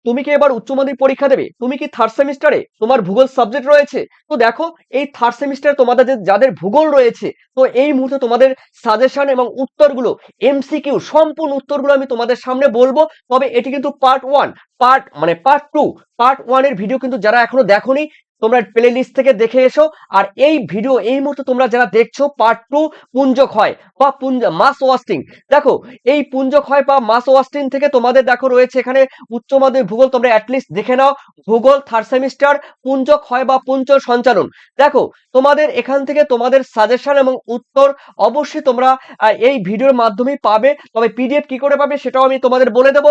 তুমি কি এবার উচ্চ মাধ্যমিক পরীক্ষা দেবে? তুমি কি থার্ড সেমিস্টারে? তোমার ভূগোল সাবজেক্ট রয়েছে? তো দেখো, এই থার্ড সেমিস্টারে তোমাদের যাদের ভূগোল রয়েছে, তো এই মুহূর্তে তোমাদের সাজেশন এবং উত্তরগুলো, এমসিকিউ সম্পূর্ণ উত্তরগুলো আমি তোমাদের সামনে বলবো। তবে এটি কিন্তু part one, part two, part one এর ভিডিও কিন্তু যারা এখনো দেখোনি, তোমরা প্লে লিস্ট থেকে দেখে এসো। আর এই ভিডিও এই মুহূর্তে তোমরা যারা দেখছো পার্ট টু, পুঞ্জ ক্ষয় বা মাস ওয়াস্টিং, দেখো এই পুঞ্জ ক্ষয় বা মাস ওয়াস্টিং থেকে তোমাদের দেখো রয়েছে এখানে উচ্চ মাধ্যমিক ভূগোল, তোমরা অ্যাটলিস্ট দেখে নাও ভূগোল থার্ড সেমিস্টার পুঞ্জ ক্ষয় বা পুঞ্জ সঞ্চালন। দেখো তোমাদের এখান থেকে তোমাদের সাজেশন এবং উত্তর অবশ্যই তোমরা এই ভিডিওর মাধ্যমেই পাবে। তবে পিডিএফ কি করে পাবে সেটাও আমি তোমাদের বলে দেবো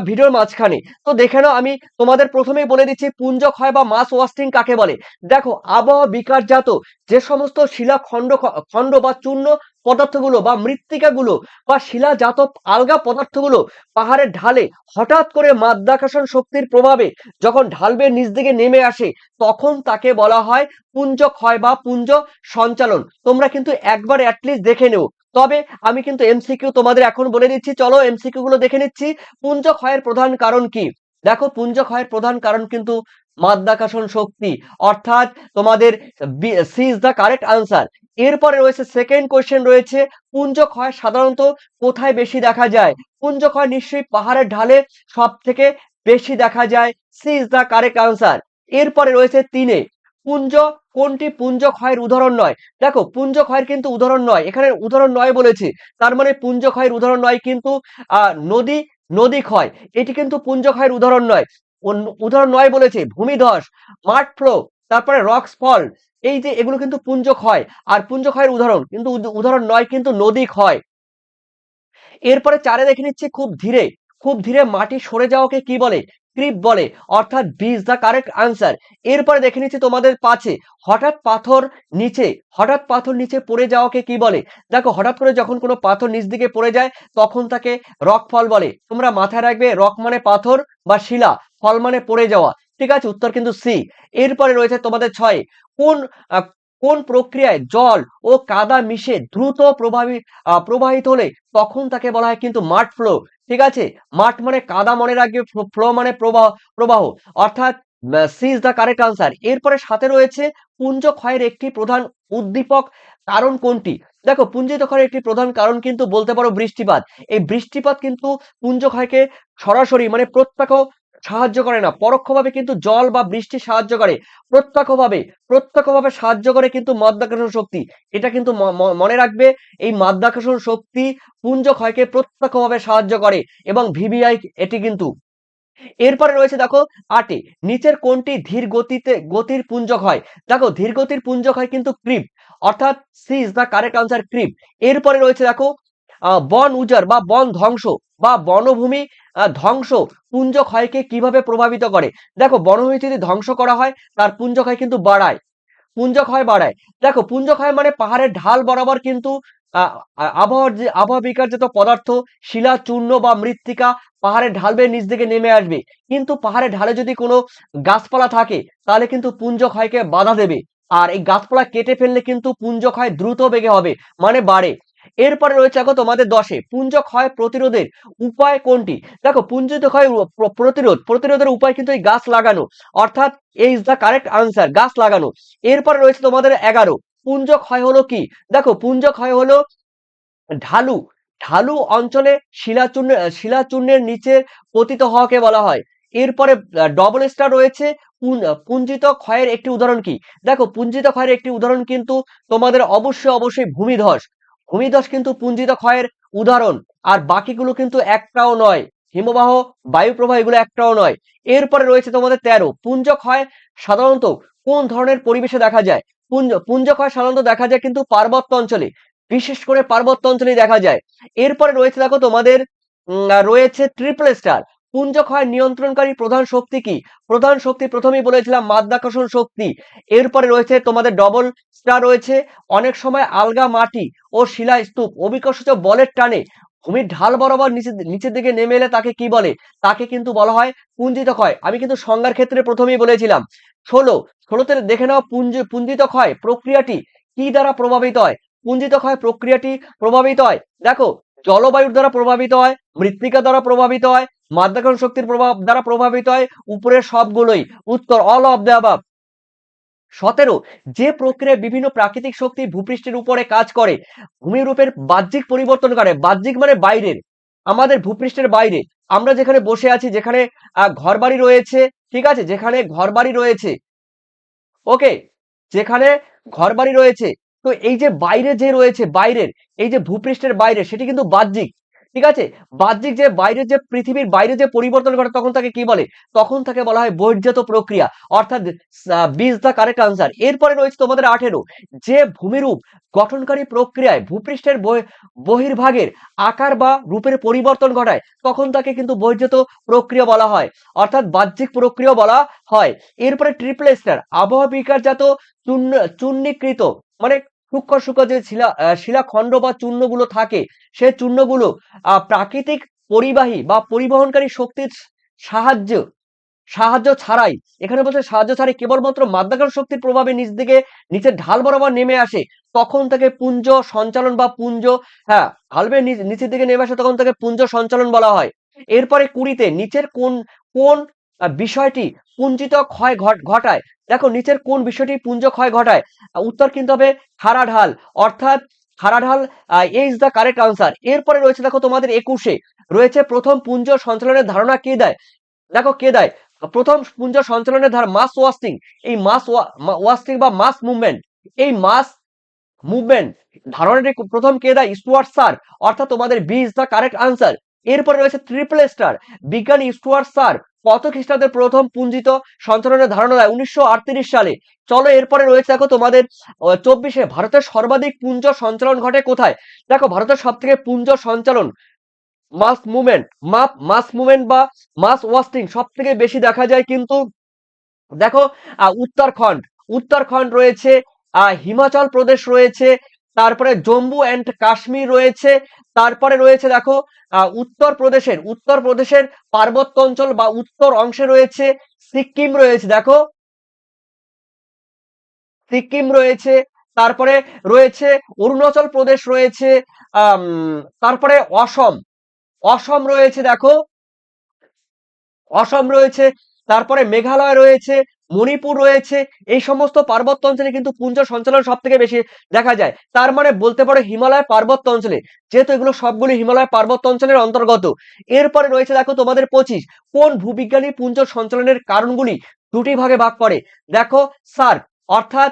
ভিডিওর মাঝখানে। তো দেখে নাও, আমি তোমাদের প্রথমেই বলে দিচ্ছি পুঞ্জ ক্ষয় বা মাস ওয়াস্টিং কাকে বলে। দেখো, আবহাওয়া বিকারজাত যে সমস্ত শিলা খণ্ড খণ্ড বা চূর্ণ পদার্থগুলো বা মৃত্তিকাগুলো বা শিলাজাত আলগা পদার্থগুলো পাহাড়ের ঢালে হঠাৎ করে মাধ্যাকর্ষণ শক্তির প্রভাবে যখন ঢালবে নিচ দিকে নেমে আসে, তখন তাকে বলা হয় পুঞ্জ ক্ষয় বা পুঞ্জ সঞ্চালন। তোমরা কিন্তু একবার অ্যাটলিস্ট দেখে নেও। তবে আমি কিন্তু এমসিকিউ তোমাদের এখন বলে দিচ্ছি, চলো এমসিকিউ গুলো দেখে নিচ্ছি। পুঞ্জ ক্ষয়ের প্রধান কারণ কি? দেখো, পুঞ্জ ক্ষয়ের প্রধান কারণ কিন্তু মাধ্যাকর্ষণ শক্তি, অর্থাৎ তোমাদের C is the correct answer. এরপরে রয়েছে সেকেন্ড কোয়েশ্চেন রয়েছে, পুঞ্জ ক্ষয় সাধারণত কোথায় বেশি দেখা যায়? পুঞ্জ ক্ষয় নিশ্চয়ই পাহাড়ের ঢালে সব থেকে বেশি দেখা যায়, C is the correct answer. এরপরে রয়েছে তিনে, পুঞ্জ কোনটি পুঞ্জ ক্ষয়ের উদাহরণ নয়? দেখো, পুঞ্জ ক্ষয়ের কিন্তু উদাহরণ নয়, এখানে উদাহরণ নয় বলেছে, তার মানে পুঞ্জ ক্ষয়ের উদাহরণ নয় কিন্তু নদী নদী ক্ষয়, এটি কিন্তু পুঞ্জ ক্ষয়ের উদাহরণ নয়। উদাহরণ নয় বলেছে ভূমিধস, মাড ফ্লো, তারপরে রক্স ফল, এই যে এগুলো কিন্তু পুঞ্জ ক্ষয়, আর পুঞ্জ ক্ষয়ের উদাহরণ কিন্তু উদাহরণ নয় কিন্তু নদী ক্ষয়। এরপরে চারে দেখে নিচ্ছি খুব ধীরে মাটি সরে যাওয়াকে কি বলে? ক্রিপ বলে, অর্থাৎ B is the correct answer. এরপরে দেখে নিচ্ছি তোমাদের পাঁচে, হঠাৎ পাথর নিচে পড়ে যাওয়াকে কি বলে? দেখো, হঠাৎ করে যখন কোনো পাথর নিচ দিকে পড়ে যায় তখন তাকে রক ফল বলে। তোমরা মাথায় রাখবে, রক মানে পাথর বা শিলা, ফল মানে পড়ে যাওয়া। ঠিক আছে, উত্তর কিন্তু সি। এরপরে রয়েছে তোমাদের ছয়ে, কোন আহ, কোন প্রক্রিয়ায় জল ও কাদা মিশে দ্রুত প্রবাহিত হলে তখন তাকে বলা হয় কিন্তু মাড ফ্লো। ঠিক আছে, মাঠ মানে কাদা মনে রাখবে, ফ্লো মানে প্রবাহ, অর্থাৎ C is the correct answer. এরপরে সাথে রয়েছে পুঞ্জ ক্ষয়ের একটি প্রধান উদ্দীপক কারণ কোনটি? দেখো, পুঞ্জিত ক্ষয়ের একটি প্রধান কারণ কিন্তু বলতে পারো বৃষ্টিপাত। এই বৃষ্টিপাত কিন্তু পুঞ্জ ক্ষয়কে সরাসরি মানে প্রত্যক্ষ সাহায্য করে না, পরোক্ষভাবে কিন্তু জল বা বৃষ্টি সাহায্য করে। প্রত্যক্ষভাবে সাহায্য করে কিন্তু মাধ্যাকর্ষণ শক্তি। এটা কিন্তু মনে রাখবে, এই মাধ্যাকর্ষণ শক্তি পুঞ্জ ক্ষয়কে প্রত্যক্ষভাবে সাহায্য করে এবং ভিভিআই এটি কিন্তু। এরপরে রয়েছে দেখো আটে, নিচের কোনটি ধীর গতির পুঞ্জ ক্ষয়? দেখো, ধীর গতির পুঞ্জ ক্ষয় কিন্তু ক্রিপ, অর্থাৎ C is the correct answer, creep. এরপরে রয়েছে দেখো বন উজাড় বা বন ধ্বংস বা বনভূমি ধ্বংস পুঞ্জ ক্ষয়কে কিভাবে প্রভাবিত করে? দেখো, বনভূমি যদি ধ্বংস করা হয় তার পুঞ্জ ক্ষয় কিন্তু বাড়ায়, পুঞ্জ ক্ষয় বাড়ায়। দেখো, পুঞ্জ ক্ষয় মানে পাহাড়ের ঢাল বরাবর কিন্তু আবহাওয়া বিকারজাত পদার্থ, শিলা চূর্ণ বা মৃত্তিকা পাহাড়ের ঢাল বেয়ে নিচ দিকে নেমে আসবে। কিন্তু পাহাড়ের ঢালে যদি কোনো গাছপালা থাকে তাহলে কিন্তু পুঞ্জ ক্ষয়কে বাধা দেবে। আর এই গাছপালা কেটে ফেললে কিন্তু পুঞ্জ ক্ষয় দ্রুত বেগে হবে, মানে বাড়ে। এরপরে রয়েছে দেখো তোমাদের দশে, পুঞ্জ ক্ষয় প্রতিরোধের উপায় কোনটি? দেখো, পুঞ্জিত ক্ষয় প্রতিরোধের উপায় কিন্তু এই গাছ লাগানো, অর্থাৎ এই ইজ দ্য কারেক্ট আনসার, গাছ লাগানো। এরপরে রয়েছে তোমাদের 11, পুঞ্জ ক্ষয় হলো কি? দেখো, পুঞ্জ ক্ষয় হলো ঢালু ঢালু অঞ্চলে শিলাচূর্ণের নিচে পতিত হওয়াকে বলা হয়। এরপরে ডবল স্টার রয়েছে, পুঞ্জিত ক্ষয়ের একটি উদাহরণ কি? দেখো, পুঞ্জিত ক্ষয়ের একটি উদাহরণ কিন্তু তোমাদের অবশ্যই ভূমিধস কিন্তু পুঞ্জিত ক্ষয়ের উদাহরণ। আর বাকিগুলো কিন্তু একটাও নয়, হিমবাহ, বায়ুপ্রবাহ এগুলো একটাও নয়। এরপরে রয়েছে তোমাদের 13, পুঞ্জ ক্ষয় সাধারণত কোন ধরনের পরিবেশে দেখা যায়? পুঞ্জ ক্ষয় সাধারণত দেখা যায় কিন্তু পার্বত্য অঞ্চলে, বিশেষ করে পার্বত্য অঞ্চলেই দেখা যায়। এরপরে রয়েছে দেখো তোমাদের রয়েছে ট্রিপল স্টার, পুঞ্জ ক্ষয় নিয়ন্ত্রণকারী প্রধান শক্তি কি? প্রধান শক্তি প্রথমেই বলেছিলাম মাধ্যাকর্ষণ শক্তি। এরপরে রয়েছে তোমাদের ডবল স্টার রয়েছে, অনেক সময় আলগা মাটি ও শিলা স্তূপ অভিকর্ষজ বলের টানে ভূমির ঢাল বরাবর নিচের দিকে নেমে এলে তাকে কি বলে? তাকে কিন্তু বলা হয় পুঞ্জিত ক্ষয়। আমি কিন্তু সংজ্ঞার ক্ষেত্রে প্রথমেই বলেছিলাম। 16তে দেখে নাও পুঞ্জিত ক্ষয় প্রক্রিয়াটি কি দ্বারা প্রভাবিত হয়? পুঞ্জিত ক্ষয় প্রক্রিয়াটি প্রভাবিত হয়, দেখো, জলবায়ুর দ্বারা প্রভাবিত হয়, মৃত্তিকা দ্বারা প্রভাবিত হয়, মাধ্যাকর্ষণ শক্তির প্রভাব দ্বারা প্রভাবিত হয়, উপরের সবগুলোই। উত্তর অল অফ দ্য অ্যাবাভ। 17 যে প্রক্রিয়ায় বিভিন্ন প্রাকৃতিক শক্তি ভূপৃষ্ঠের উপরে কাজ করে ভূমিরূপের বাহ্যিক পরিবর্তন করে, বাহ্যিক মানে বাইরের, আমাদের ভূপৃষ্ঠের বাইরে, আমরা যেখানে বসে আছি, যেখানে ঘরবাড়ি রয়েছে, ঠিক আছে, যেখানে ঘরবাড়ি রয়েছে, ওকে, যেখানে ঘরবাড়ি রয়েছে, তো এই যে বাইরে যে রয়েছে, বাইরের এই যে ভূপৃষ্ঠের বাইরে, সেটি কিন্তু বাহ্যিক, ঠিক আছে, বাহ্যিক যে বাইরে, যে পৃথিবীর বাইরে যে পরিবর্তন ঘটে, তখন তাকে কি বলে? তখন তাকে বলা হয় বহির্জাত প্রক্রিয়া, অর্থাৎ B is the correct answer. এরপরে রয়েছে তোমাদের 18 যে ভূমিরূপ গঠনকারী প্রক্রিয়ায় ভূপৃষ্ঠের বহির্ভাগের আকার বা রূপের পরিবর্তন ঘটায়, তখন তাকে কিন্তু বহির্জাত প্রক্রিয়া বলা হয়, অর্থাৎ বাহ্যিক প্রক্রিয়া বলা হয়। এরপরে ট্রিপল স্টার আবহাওয়া বিকারজাত চূর্ণীকৃত, মানে সূক্ষ্ম সূক্ষ্ম যে শিলাখণ্ড বা চূর্ণগুলো থাকে, সে চূর্ণগুলো প্রাকৃতিক পরিবাহী বা পরিবহনকারী শক্তির সাহায্য সাহায্য ছাড়াই, এখানে বলছে সাহায্য ছাড়াই, কেবলমাত্র মাধ্যাকর্ষণ শক্তির প্রভাবে নিচ দিকে, নিচের ঢাল বরাবর নেমে আসে, তখন তাকে পুঞ্জ সঞ্চালন বা পুঞ্জ, হ্যাঁ, ঢাল বেয়ে নিচের দিকে নেমে আসে, তখন তাকে পুঞ্জ সঞ্চালন বলা হয়। এরপরে 20 নিচের কোন কোন বিষয়টি পুঞ্জিত ক্ষয় ঘটায়? দেখো, নিচের কোন বিষয়টি পুঞ্জ ক্ষয় ঘটায়? উত্তর কিন্তু হবে খাড়া ঢাল, অর্থাৎ খাড়া ঢাল ইজ দ্য কারেক্ট আনসার। এরপরে রয়েছে দেখো তোমাদের 21 রয়েছে প্রথম পুঞ্জ সঞ্চালনের ধারণা কে দেয়? দেখো কে দেয় প্রথম পুঞ্জ সঞ্চালনের ধারা? মাস ওয়াস্টিং। এই মাস ওয়াস্টিং বা মাস মুভমেন্ট, এই মাস মুভমেন্ট ধারণাটি প্রথম কে দেয়? স্টুয়ার্ট স্যার, অর্থাৎ তোমাদের B is the correct answer. এরপরে রয়েছে ট্রিপল স্টার, বিজ্ঞানী স্টুয়ার্ট স্যার কত খ্রিস্টাব্দে প্রথম পুঞ্জিত সঞ্চালনের ধারণা দেয়? 1938 সালে। চলো এরপরে রয়েছে দেখো তোমাদের 24 ভারতের সর্বাধিক পুঞ্জ সঞ্চালন ঘটে কোথায়? দেখো, ভারতের সব থেকে পুঞ্জ সঞ্চালন, মাস মুভমেন্ট, মাস মুভমেন্ট বা মাস ওয়াস্টিং সব থেকে বেশি দেখা যায় কিন্তু, দেখো, উত্তরাখণ্ড, উত্তরাখণ্ড রয়েছে, হিমাচল প্রদেশ রয়েছে, তারপরে জম্মু অ্যান্ড কাশ্মীর রয়েছে, তারপরে রয়েছে দেখো উত্তরপ্রদেশের পার্বত্য অঞ্চল বা উত্তর অংশে রয়েছে সিকিম রয়েছে, দেখো সিকিম রয়েছে, তারপরে রয়েছে অরুণাচল প্রদেশ রয়েছে, তারপরে অসম, অসম রয়েছে, দেখো অসম রয়েছে, তারপরে মেঘালয় রয়েছে, মণিপুর রয়েছে। এই সমস্ত পার্বত্য অঞ্চলে কিন্তু পুঞ্জ সঞ্চালন সব থেকে বেশি দেখা যায়। তার মানে বলতে পারো হিমালয় পার্বত্য অঞ্চলে, যেহেতু এগুলো সবগুলি হিমালয় পার্বত্য অঞ্চলের অন্তর্গত। এরপরে রয়েছে দেখো তোমাদের 25 কোন ভূবিজ্ঞানী পুঞ্জ সঞ্চালনের কারণগুলি দুটি ভাগে ভাগ করে? দেখো, স্যার, অর্থাৎ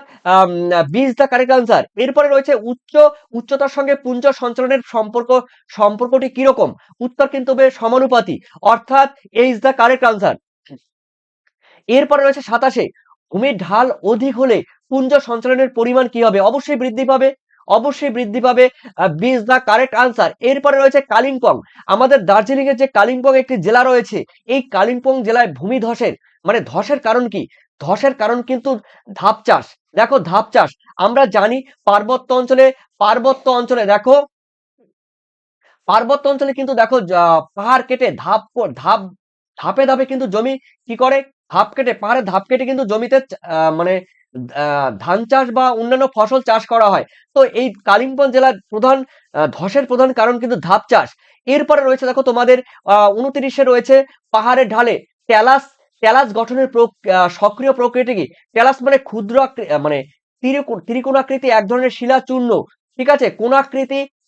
B is the correct answer. এরপরে রয়েছে উচ্চতার সঙ্গে পুঞ্জ সঞ্চালনের সম্পর্কটি কিরকম? উত্তর কিন্তু বেশ সমানুপাতি, অর্থাৎ এ ইজ দ্য কারেক্ট আনসার। এরপরে রয়েছে 27 ভূমির ঢাল অধিক হলে পুঞ্জ সঞ্চালনের পরিমাণ কি হবে? অবশ্যই বৃদ্ধি পাবে, অবশ্যই বৃদ্ধি পাবে। B is the correct answer. এরপরে রয়েছে কালিম্পং, আমাদের দার্জিলিং এর যে কালিম্পং একটি জেলা রয়েছে, এই কালিম্পং জেলায় ভূমি ধসের, মানে ধসের কারণ কি? ধসের কারণ কিন্তু ধাপ চাষ। দেখো, ধাপ চাষ আমরা জানি পার্বত্য অঞ্চলে দেখো, পার্বত্য অঞ্চলে কিন্তু দেখো পাহাড় কেটে ধাপ ধাপে ধাপে কিন্তু জমি কি করে? ধাপ কেটে, পাহাড়ে ধাপ কেটে কিন্তু জমিতে মানে ধান চাষ বা অন্যান্য ফসল চাষ করা হয়। তো এই কালিম্পং জেলার প্রধান ধসের প্রধান কারণ কিন্তু ধাপ চাষ। এরপরে রয়েছে দেখো তোমাদের 29 রয়েছে পাহাড়ের ঢালে ট্যালাস, ট্যালাস গঠনের সক্রিয় প্রক্রিয়াটি কি? ট্যালাস মানে ক্ষুদ্র মানে ত্রিকোণাকৃতি এক ধরনের শিলা চূর্ণ, ঠিক আছে,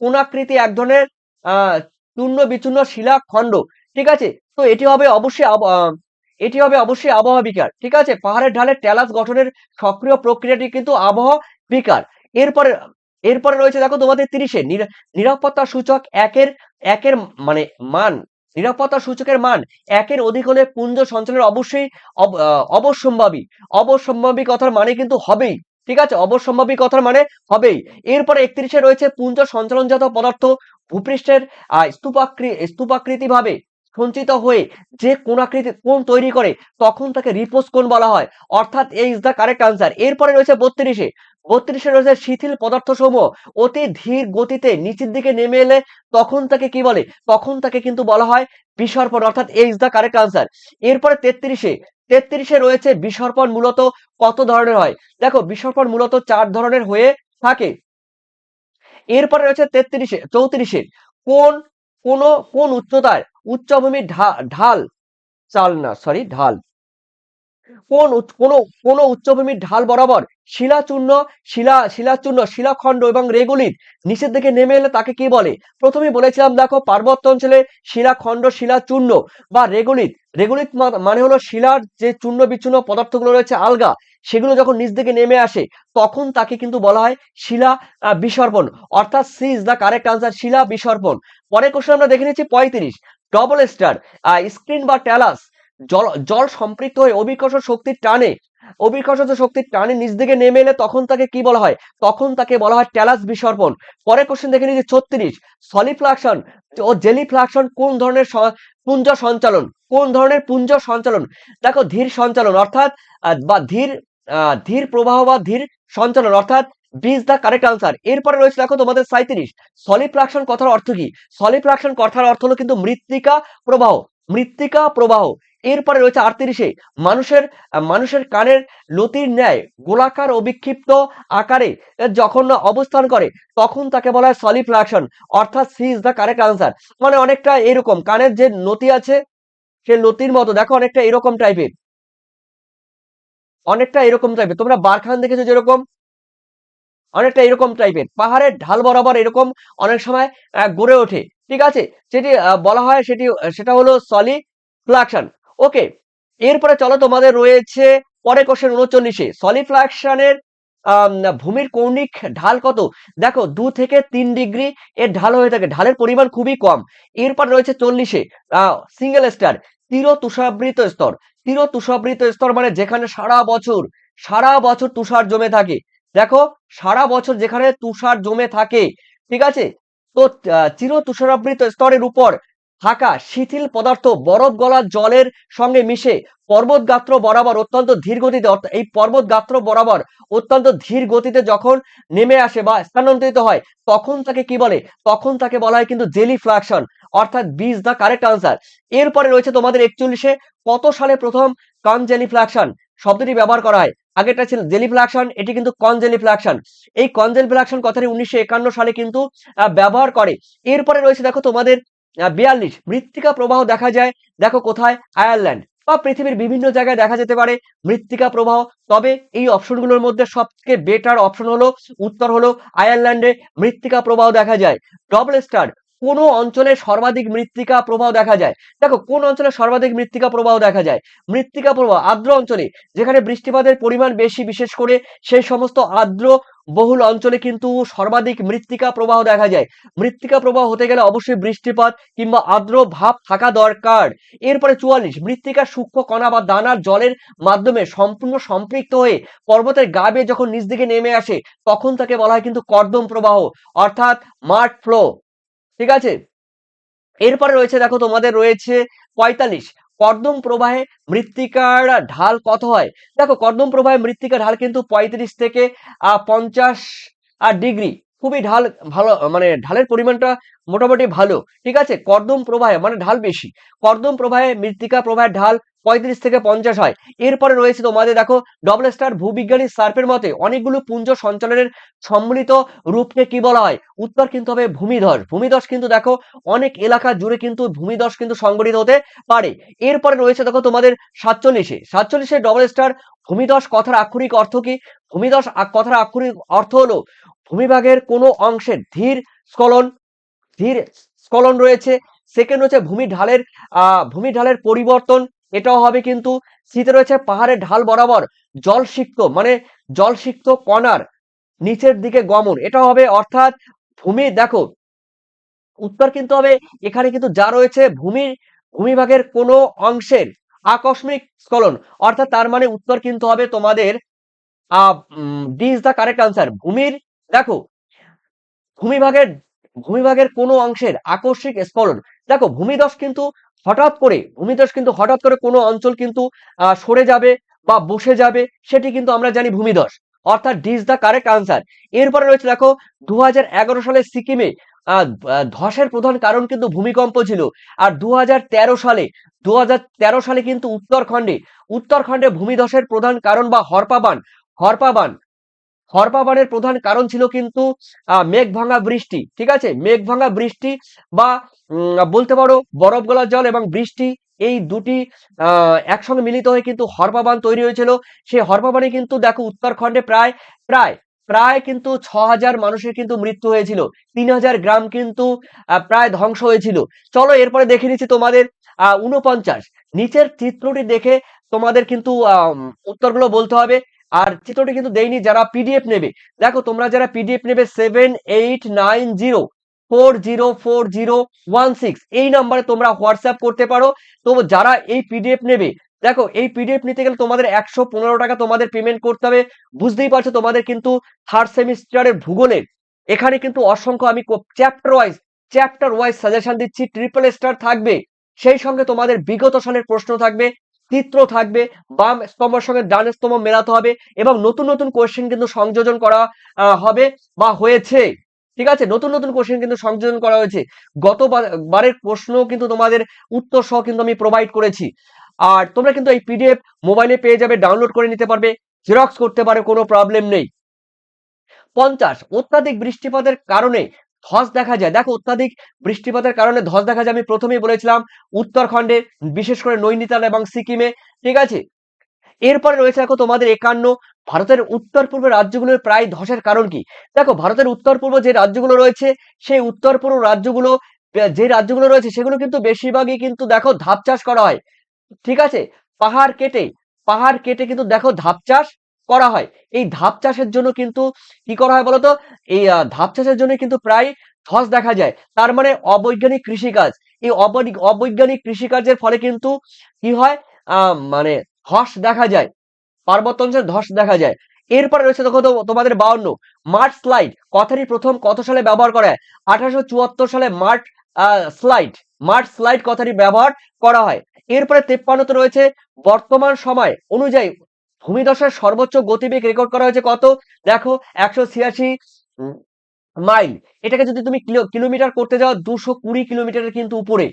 কোণাকৃতি এক ধরনের আহ চূর্ণ বিচূর্ণ শিলা খণ্ড, ঠিক আছে। তো এটি হবে অবশ্যই আবহাওয়া বিকার, ঠিক আছে। পাহাড়ের ঢালে ট্যালাস গঠনের সক্রিয় প্রক্রিয়াটি কিন্তু আবহাওয়া বিকার। এরপরে এরপরে রয়েছে দেখো তোমাদের 30 নিরাপত্তা সূচক একের মানে মান, নিরাপত্তা সূচকের মান একের অধিক হলে পুঞ্জ সঞ্চালন অবশ্যই অবশ্যম্ভাবী। অবশ্যম্ভাবী কথার মানে কিন্তু হবেই, ঠিক আছে, অবশ্যম্ভাবী কথার মানে হবেই। এরপরে 31 রয়েছে পুঞ্জ সঞ্চালনজাত পদার্থ ভূপৃষ্ঠের স্তূপাকৃতি ভাবে সঞ্চিত হয়ে যে কোণ তৈরি করে, তখন তাকে রিপোজ কোণ বলা হয়, অর্থাৎ এ ইজ দ্য কারেক্ট আনসার। এরপরে রয়েছে 32 রয়েছে শিথিল পদার্থ সমূহ অতি ধীর গতিতে নিচের দিকে নেমে এলে তখন তাকে কি বলে? তখন তাকে কিন্তু বলা হয় বিসর্পণ, অর্থাৎ এ ইজ দ্য কারেক্ট আনসার। এরপরে 33 রয়েছে বিসর্পণ মূলত কত ধরনের হয়? দেখো, বিসর্পণ মূলত 4 ধরনের হয়ে থাকে। এরপরে রয়েছে 34 কোন কোন কোন উচ্চতায় উচ্চভূমির ঢাল চাল না সরি ঢাল কোন উচ্চভূমির ঢাল বরাবর শিলাখণ্ড এবং রেগুলিত নিচের দিকে নেমে এলে তাকে কি বলে? প্রথমেই বলেছিলাম দেখো, পার্বত্য অঞ্চলে শিলাখণ্ড, শিলাচূর্ণ বা রেগুলিত, মানে হলো শিলার যে চূর্ণ বিচূর্ণ পদার্থগুলো রয়েছে আলগা, সেগুলো যখন নিচ দিকে নেমে আসে তখন তাকে কিন্তু বলা হয় শিলা বিসর্পণ। অর্থাৎ C is the correct answer, শিলা বিসর্পণ। পরের কোশ্চেন আমরা দেখে নিচ্ছি 35। ডবল স্টার স্ক্রিন বা ট্যালাস জল জল সম্পৃক্ত হয়ে অভিকর্ষজ শক্তির টানে নিচ দিকে নেমে এলে তখন তাকে কি বলা হয়? তখন তাকে বলা হয় ট্যালাস বিসর্পণ। পরের কোশ্চেন দেখে নিচ্ছি 36। সলিফ্লাকশন ও জেলিফ্লাকশন কোন ধরনের পুঞ্জ সঞ্চালন? কোন ধরনের পুঞ্জ সঞ্চালন? দেখো, ধীর সঞ্চালন অর্থাৎ বা ধীর প্রবাহ বা ধীর সঞ্চালন অর্থাৎ বিজ দ্য কারেক্ট আনসার। এরপরে রয়েছে দেখো তোমাদের 37। সলিফ্লাকশন কথার অর্থ কি? সলিফ্লাকশন কথার অর্থ হলো কিন্তু মৃত্তিকা প্রবাহ। এরপরে রয়েছে 38-এ মানুষের কানের লতির ন্যায় গোলাকার ও বিক্ষিপ্ত আকারে যখন অবস্থান করে তখন তাকে বলা হয় সলিফ্লাকশন। অর্থাৎ C is the correct answer. মানে অনেকটা এরকম কানের যে লতি আছে সে লতির মতো দেখো অনেকটা এরকম টাইপের, তোমরা বারখান দেখেছো যেরকম, অনেকটা এরকম টাইপের পাহাড়ের ঢাল বরাবর এরকম অনেক সময় গড়ে ওঠে। ঠিক আছে, সেটি বলা হয় সেটা হলো সলিফ্লাকশন। ওকে, এরপরে চলো তোমাদের রয়েছে পরে কোশ্চেন 39-এ সলিফ্লাকশনের ভূমির কৌণিক ঢাল কত? দেখো 2 থেকে 3 ডিগ্রি এর ঢাল হয়ে থাকে, ঢালের পরিমাণ খুবই কম। এরপর রয়েছে 40-এ সিঙ্গেল স্টার তীর তুষাবৃত স্তর মানে যেখানে সারা বছর তুষার জমে থাকে। দেখো, সারা বছর যেখানে তুষার জমে থাকে, ঠিক আছে, তো চির তুষারাবৃত স্তরের উপর থাকা শিথিল পদার্থ বরফ গলা জলের সঙ্গে মিশে এই পর্বত গাত্র বরাবর অত্যন্ত ধীর গতিতে যখন নেমে আসে বা স্থানান্তরিত হয় তখন তাকে কি বলে? তখন তাকে বলা হয় কিন্তু জেলি ফ্লাকশন। অর্থাৎ B is the correct answer. এরপরে রয়েছে তোমাদের 41-এ কত সালে প্রথম কনজেলিফ্লাকশন শব্দটি ব্যবহার করা হয়? আগেরটা ছিল জেলিফ্লাকশন, এটি কিন্তু কনজেলিফ্লাকশন। এই কনজেলিফ্লাকশন কথাটি 1951 সালে কিন্তু ব্যবহার করে। এরপরে রয়েছে দেখো তোমাদের 42 মৃত্তিকা প্রবাহ দেখা যায় দেখো কোথায়? আয়ারল্যান্ড বা পৃথিবীর বিভিন্ন জায়গায় দেখা যেতে পারে মৃত্তিকা প্রবাহ। তবে এই অপশনগুলোর মধ্যে সবথেকে বেটার অপশন হলো উত্তর হলো আয়ারল্যান্ডে মৃত্তিকা প্রবাহ দেখা যায়। ডবল স্টার কোন অঞ্চলে সর্বাধিক মৃত্তিকা প্রবাহ দেখা যায়? দেখো, কোন অঞ্চলে সর্বাধিক মৃত্তিকা প্রবাহ দেখা যায়? মৃত্তিকা প্রবাহ আর্দ্র অঞ্চলে, যেখানে বৃষ্টিপাতের পরিমাণ বেশি, বিশেষ করে সেই সমস্ত আর্দ্র বহুল অঞ্চলে কিন্তু সর্বাধিক মৃত্তিকা প্রবাহ দেখা যায়। মৃত্তিকা প্রবাহ হতে গেলে অবশ্যই বৃষ্টিপাত কিংবা আর্দ্র ভাব থাকা দরকার। এরপরে 44 মৃত্তিকার সূক্ষ্ম কণা বা দানার জলের মাধ্যমে সম্পূর্ণ সম্পৃক্ত হয়ে পর্বতের গা বেয়ে যখন নিচ দিকে নেমে আসে তখন তাকে বলা হয় কিন্তু কর্দম প্রবাহ অর্থাৎ মাড ফ্লো। ঠিক আছে, এরপরে রয়েছে দেখো তোমাদের রয়েছে 45 কর্দম প্রবাহে মৃত্তিকার ঢাল কত হয়? দেখো, কর্দম প্রবাহে মৃত্তিকার ঢাল কিন্তু 35 থেকে 50 ডিগ্রি। খুবই ঢাল ভালো, মানে ঢালের পরিমাণটা মোটামুটি ভালো। ঠিক আছে, কর্দম প্রবাহে মানে ঢাল বেশি, কর্দম প্রবাহে মৃত্তিকা প্রবাহের ঢাল 35 থেকে 50 হয়। এরপরে রয়েছে তোমাদের দেখো ডবল স্টার ভূবিজ্ঞানী সার্পের মতে অনেকগুলো পুঞ্জ সঞ্চালনের সম্মিলিত রূপকে কি বলা হয়? উত্তর কিন্তু হবে ভূমিধস। ভূমিধস কিন্তু দেখো অনেক এলাকা জুড়ে কিন্তু ভূমিধস কিন্তু সংঘটিত হতে পারে। এরপরে রয়েছে দেখো তোমাদের 47-এ ডবল স্টার ভূমিধস কথার আক্ষরিক অর্থ কি? ভূমিধস কথার আক্ষরিক অর্থ হলো ভূমিভাগের কোনো অংশের ধীর স্খলন রয়েছে। সেকেন্ড হচ্ছে ভূমি ঢালের পরিবর্তন, এটাও হবে কিন্তু। শীতে রয়েছে পাহাড়ের ঢাল বরাবর জলসিক্ত কণার নিচের দিকে গমন, এটাও হবে। অর্থাৎ দেখো, উত্তর কিন্তু হবে এখানে কিন্তু যা রয়েছে ভূমিভাগের কোনো অংশের আকস্মিক স্খলন। অর্থাৎ তার মানে উত্তর কিন্তু হবে তোমাদের D is the correct answer. দেখো, ভূমিভাগের ভূমিভাগের কোনো অংশের আকস্মিক স্খলন। দেখো, ভূমিধস কিন্তু হঠাৎ করে কোনো অঞ্চল কিন্তু সরে যাবে বা বসে যাবে, সেটি কিন্তু আমরা জানি ভূমিধস। অর্থাৎ D is the correct answer. এরপরে রয়েছে দেখো 2011 সালে সিকিমে ধসের প্রধান কারণ কিন্তু ভূমিকম্প ছিল। আর 2013 সালে কিন্তু উত্তরখণ্ডে ভূমিধসের প্রধান কারণ বা হরপা বান হরপাবানের প্রধান কারণ ছিল কিন্তু মেঘ ভাঙা বৃষ্টি, ঠিক আছে, মেঘ ভাঙা বৃষ্টি বা বলতে পারো বরফ গলার জল এবং বৃষ্টি, এই দুটি একসঙ্গে মিলিত হয়ে কিন্তু হরপা বাঁধ তৈরি হয়েছিল। সেই হরপা বাঁধে কিন্তু দেখো উত্তরাখণ্ডে প্রায় প্রায় প্রায় কিন্তু 6,000 মানুষের কিন্তু মৃত্যু হয়েছিল, 3,000 গ্রাম কিন্তু প্রায় ধ্বংস হয়েছিল। চলো এরপরে দেখে নিচ্ছি তোমাদের 49, নিচের চিত্রটি দেখে তোমাদের কিন্তু উত্তরগুলো বলতে হবে। আর চিত্রটি কিন্তু দেইনি, যারা পিডিএফ নেবে, দেখো তোমরা যারা পিডিএফ নেবে 7890404016 এই নাম্বারে তোমরা হোয়াটসঅ্যাপ করতে পারো। তো যারা এই পিডিএফ নেবে, দেখো এই পিডিএফ নিতে গেলে তোমাদের 115 টাকা তোমাদের পেমেন্ট করতে হবে। বুঝতেই পারছো তোমাদের কিন্তু থার্ড সেমিস্টারের ভূগোলের এখানে কিন্তু অসংখ্য আমি চ্যাপ্টার ওয়াইজ সাজেশন দিচ্ছি, ট্রিপল স্টার থাকবে, সেই সঙ্গে তোমাদের বিগত সালের প্রশ্ন থাকবে, চিত্র থাকবে, বাম স্তম্ভের সঙ্গে ডান স্তম্ভ মেলাতে হবে এবং নতুন নতুন কোশ্চেন কিন্তু সংযোজন করা হবে বা হয়েছে, ঠিক আছে, নতুন নতুন কোশ্চেন কিন্তু সংযোজন করা হয়েছে। গতবারের প্রশ্ন কিন্তু তোমাদের উত্তর সহ কিন্তু আমি প্রোভাইড করেছি। আর তোমরা কিন্তু এই পিডিএফ মোবাইলে পেয়ে যাবে, ডাউনলোড করে নিতে পারবে, জেরক্স করতে পারবে, কোনো প্রবলেম নেই। 50, অত্যাধিক বৃষ্টিপাতের কারণে ধস দেখা যায়। দেখো অত্যাধিক বৃষ্টিপাতের কারণে ধস দেখা যায়, আমি প্রথমেই বলেছিলাম উত্তরাখণ্ডে, বিশেষ করে নৈনিতাল এবং সিকিমে, ঠিক আছে। এরপরে রয়েছে দেখো তোমাদের 51, ভারতের উত্তর পূর্ব রাজ্যগুলোর প্রায় ধসের কারণ কি। দেখো ভারতের উত্তর পূর্ব যে রাজ্যগুলো রয়েছে, সেই উত্তর পূর্ব রাজ্যগুলো যে রাজ্যগুলো রয়েছে সেগুলো কিন্তু বেশিরভাগই কিন্তু দেখো ধাপ চাষ করা হয়, ঠিক আছে, পাহাড় কেটে পাহাড় কেটে কিন্তু দেখো ধাপ চাষ করা হয়। এই ধাপ চাষের জন্য কিন্তু কি করা হয় বলতো, এই ধাপ চাষের জন্য কিন্তু প্রায় ধস দেখা যায়। তার মানে অবৈজ্ঞানিক কৃষিকাজ, এই অবৈজ্ঞানিক কৃষিকাজের ফলে কিন্তু কি হয়, মানে ধস দেখা যায়, পার্বত্য অঞ্চলে ধস দেখা যায়। এরপরে রয়েছে দেখো তোমাদের 52, মার্ট স্লাইড কথাটি প্রথম কত সালে ব্যবহার করা হয়। 1874 সালে মার্ট স্লাইড কথাটি ব্যবহার করা হয়। এরপরে 53 তে রয়েছে বর্তমান সময় অনুযায়ী ভূমিধসের সর্বোচ্চ গতিবেগ রেকর্ড করা হয়েছে কত। দেখো 186 মাইল, এটাকে যদি তুমি কিলোমিটার করতে যাও 220 কিলোমিটারের কিন্তু উপরে,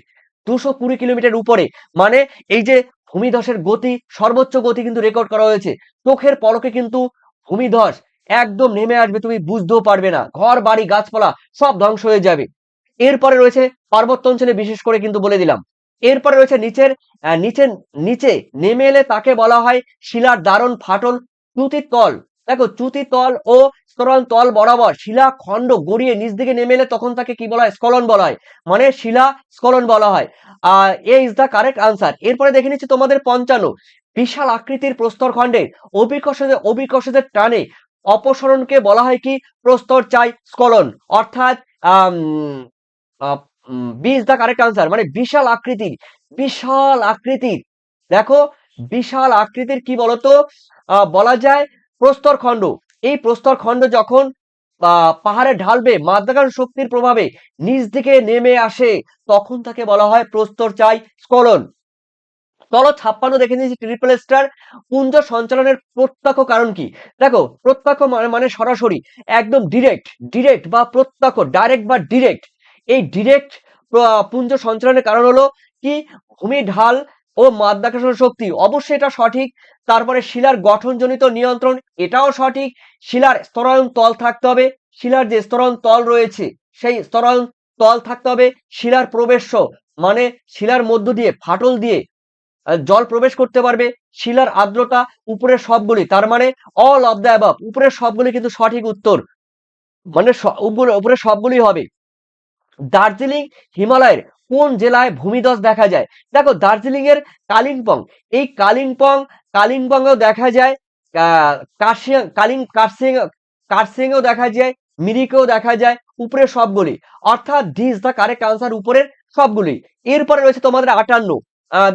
220 কিলোমিটার উপরে, মানে এই যে ভূমিধসের গতি, সর্বোচ্চ গতি কিন্তু রেকর্ড করা হয়েছে। চোখের পলকে কিন্তু ভূমিধস একদম নেমে আসবে, তুমি বুঝতেও পারবে না, ঘর বাড়ি গাছপালা সব ধ্বংস হয়ে যাবে। এরপরে রয়েছে পার্বত্য অঞ্চলে, বিশেষ করে কিন্তু বলে দিলাম। এরপরে রয়েছে নিচে নিচে নেমে এলে তাকে বলা হয় শিলার দারুণ ফাটল। চ্যুতির তল, দেখো চ্যুতির তল ও স্তরণ তল বরাবর শিলা খণ্ড গড়িয়ে নিচ দিকে নেমে এলে তখন তাকে কি বলা হয়, স্খলন বলা হয়, মানে শিলা স্খলন বলা হয়। এ ইজ দ্য কারেক্ট আনসার। এরপরে দেখে নিচ্ছি তোমাদের 55, বিশাল আকৃতির প্রস্তরখণ্ডে অভিকর্ষজের টানে অপসরণকে বলা হয় কি, প্রস্তর চাই স্খলন, অর্থাৎ ah B is the correct answer, মানে বিশাল আকৃতির দেখো বিশাল আকৃতির কি বলতো, বলা যায় প্রস্তরখণ্ড। এই প্রস্তরখণ্ড যখন পাহাড়ে ঢালবে মাধ্যাকর্ষণ শক্তির প্রভাবে নিচ দিকে নেমে আসে, তখন তাকে বলা হয় প্রস্তর চাই স্খলন। চলো 56 দেখে নিয়েছি ট্রিপল স্টার, পুঞ্জ সঞ্চালনের প্রত্যক্ষ কারণ কি। দেখো প্রত্যক্ষ মানে সরাসরি, একদম ডিরেক্ট বা প্রত্যক্ষ, ডাইরেক্ট বা ডিরেক্ট, এই ডিরেক্ট পুঞ্জ সঞ্চালনের কারণ হলো কি, ভূমি ঢাল ও মাধ্যাকর্ষণ শক্তি, অবশ্যই এটা সঠিক। তারপরে শিলার গঠনজনিত নিয়ন্ত্রণ, এটাও সঠিক। শিলার স্তরায়ন তল থাকতে হবে, শিলার যে স্তরায়ন তল রয়েছে সেই স্তরায়ন তল থাকতে হবে। শিলার প্রবেশ, মানে শিলার মধ্য দিয়ে ফাটল দিয়ে জল প্রবেশ করতে পারবে। শিলার আর্দ্রতা, উপরের সবগুলি, তার মানে অল অফ দ্য অ্যাবাভ, উপরের সবগুলি কিন্তু সঠিক উত্তর, মানে উপরে সবগুলি হবে। দার্জিলিং হিমালয়ের কোন জেলায় ভূমিধস দেখা যায়। দেখো দার্জিলিং এর কালিম্পং, এই কালিম্পংও দেখা যায়, কার্সিয়াংও দেখা যায়, মিরিকেও দেখা যায়, উপরের সবগুলি, অর্থাৎ D is the correct answer, উপরের সবগুলি। এরপরে রয়েছে তোমাদের 58,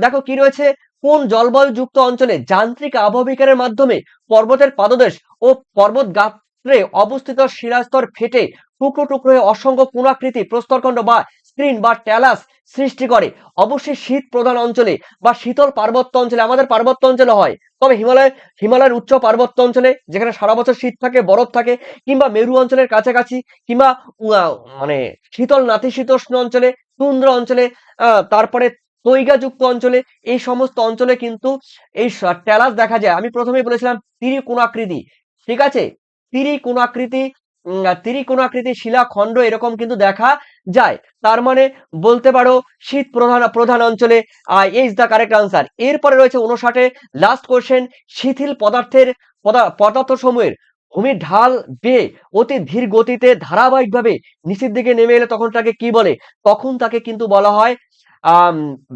দেখো কি রয়েছে, কোন জলবায়ু যুক্ত অঞ্চলে যান্ত্রিক আবহবিকারের মাধ্যমে পর্বতের পাদদেশ ও পর্বত গাত্রে অবস্থিত শিলাস্তর ফেটে টুকরো টুকরো হয়ে অসংখ্য কোণাকৃতি প্রস্তরখণ্ড বা স্ক্রিন বা ট্যালাস সৃষ্টি করে। অবশ্যই শীত প্রধান অঞ্চলে বা শীতল পার্বত্য অঞ্চলে, আমাদের পার্বত্য অঞ্চলে হয়, তবে হিমালয়ের উচ্চ পার্বত্য অঞ্চলে যেখানে সারা বছর শীত থাকে, বরফ থাকে, কিংবা মেরু অঞ্চলের কাছাকাছি, কিংবা মানে শীতল নাতিশীতোষ্ণ অঞ্চলে, তুন্দ্রা অঞ্চলে, তারপরে তৈগাযুক্ত অঞ্চলে, এই সমস্ত অঞ্চলে কিন্তু এই ট্যালাস দেখা যায়। আমি প্রথমেই বলেছিলাম ত্রিকোণাকৃতি, ঠিক আছে, ত্রিকোণাকৃতি শিলাখণ্ড এরকম কিন্তু দেখা যায়। তার মানে বলতে পারো শীত প্রধান প্রধান অঞ্চলে ইজ দ্য কারেক্ট আনসার। এরপরে রয়েছে 59 লাস্ট কোশ্চেন, শিথিল পদার্থ সমূহের ভূমির ঢাল বেয়ে অতি ধীর গতিতে ধারাবাহিকভাবে নিচের দিকে নেমে এলে তখন তাকে কি বলে? তখন তাকে কিন্তু বলা হয়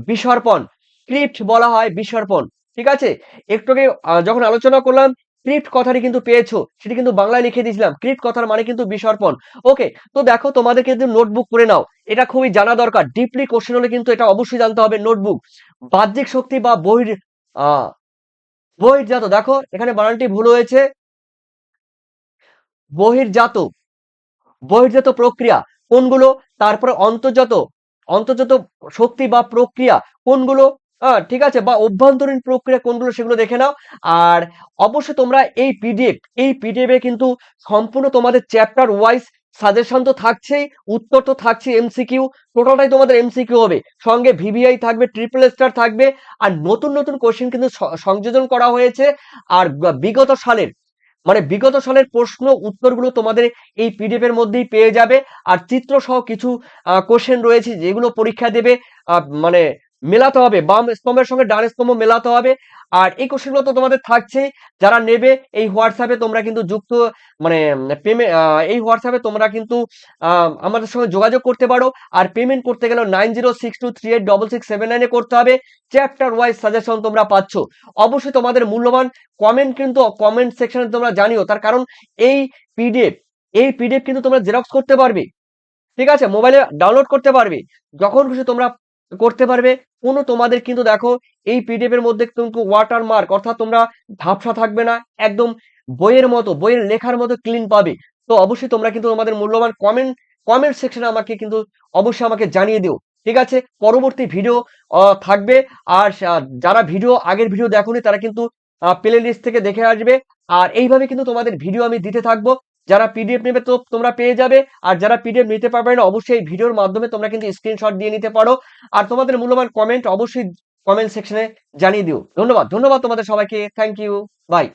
বিসর্পণ, ক্রিপ্ট বলা হয় বিসর্পণ। ঠিক আছে, একটু আগে যখন আলোচনা করলাম ক্রিপ্ট কথাটি কিন্তু পেয়েছো, সেটি কিন্তু বাংলায় লিখে দিয়েছিলাম। ক্রিপ্ট কথার মানে কিন্তু বিসর্পণ। ওকে, তো দেখো তোমাদের কিন্তু নোটবুক করে নাও, এটা খুবই জানা দরকার। ডিপলি কোশ্চেন হলে কিন্তু এটা অবশ্যই জানতে হবে। নোটবুক, বাহ্যিক শক্তি বা বহির্জাত, দেখো এখানে বানানটি ভুল হয়েছে, বহির্জাত, বহির্জাত প্রক্রিয়া কোনগুলো, তারপরে অন্তর্জাত, অন্তর্জাত শক্তি বা প্রক্রিয়া কোনগুলো, ঠিক আছে, বা অভ্যন্তরীণ প্রক্রিয়া কোনগুলো সেগুলো দেখে নাও। আর অবশ্যই তোমরা এই পিডিএফ এ কিন্তু সম্পূর্ণ তোমাদের চ্যাপ্টার ওয়াইজ সাজেশন তো থাকছেই, উত্তর তো থাকছে, এমসিকিউ টোটালটাই তোমাদের এমসিকিউ হবে, সঙ্গে ভিভিআই থাকবে, ট্রিপল স্টার থাকবে, আর নতুন নতুন কোশ্চেন কিন্তু সংযোজন করা হয়েছে। আর বিগত সালের প্রশ্ন উত্তরগুলো তোমাদের এই পিডিএফ এর মধ্যেই পেয়ে যাবে। আর চিত্র সহ কিছু কোশ্চেন রয়েছে যেগুলো পরীক্ষা দেবে, মানে মেলাতে হবে, বাম স্তম্ভের সঙ্গে ডান স্তম্ভ মেলাতে হবে। আর এই কোশ্চেনগুলো তো তোমাদের থাকছেই। যারা নেবে এই হোয়াটসঅ্যাপে তোমরা কিন্তু যুক্ত, মানে এই হোয়াটসঅ্যাপে তোমরা কিন্তু আমাদের সঙ্গে যোগাযোগ করতে পারো। আর পেমেন্ট করতে গেলে 9062386679 করতে হবে। চ্যাপ্টার ওয়াইজ সাজেশন তোমরা পাচ্ছ। অবশ্যই তোমাদের মূল্যবান কমেন্ট কিন্তু কমেন্ট সেকশনে তোমরা জানিও, তার কারণ এই পিডিএফ কিন্তু তোমরা জেরক্স করতে পারবে, ঠিক আছে, মোবাইলে ডাউনলোড করতে পারবে, যখন খুশি তোমরা করতে পারবে। কোনো তোমাদের কিন্তু দেখো এই পিডিএফ এর মধ্যে কিন্তু ওয়াটার মার্ক, অর্থাৎ তোমরা ঝাপসা থাকবে না, একদম বইয়ের মতো, বইয়ের লেখার মতো ক্লিন পাবে। তো অবশ্যই তোমরা কিন্তু তোমাদের মূল্যবান কমেন্ট সেকশনে আমাকে কিন্তু অবশ্যই আমাকে জানিয়ে দিও। ঠিক আছে, পরবর্তী ভিডিও থাকবে। আর যারা আগের ভিডিও দেখোনি তারা কিন্তু প্লে লিস্ট থেকে দেখে আসবে। আর এইভাবে কিন্তু তোমাদের ভিডিও আমি দিতে থাকবো। যারা পিডিএফ নেবে তো তোমরা পেয়ে যাবে, আর যারা পিডিএফ নিতে পারবে না অবশ্যই এই ভিডিওর মাধ্যমে তোমরা কিন্তু স্ক্রিনশট দিয়ে নিতে পারো। আর তোমাদের মূল্যবান কমেন্ট অবশ্যই কমেন্ট সেকশনে জানিয়ে দিও। ধন্যবাদ তোমাদের সবাইকে, থ্যাংক ইউ, বাই।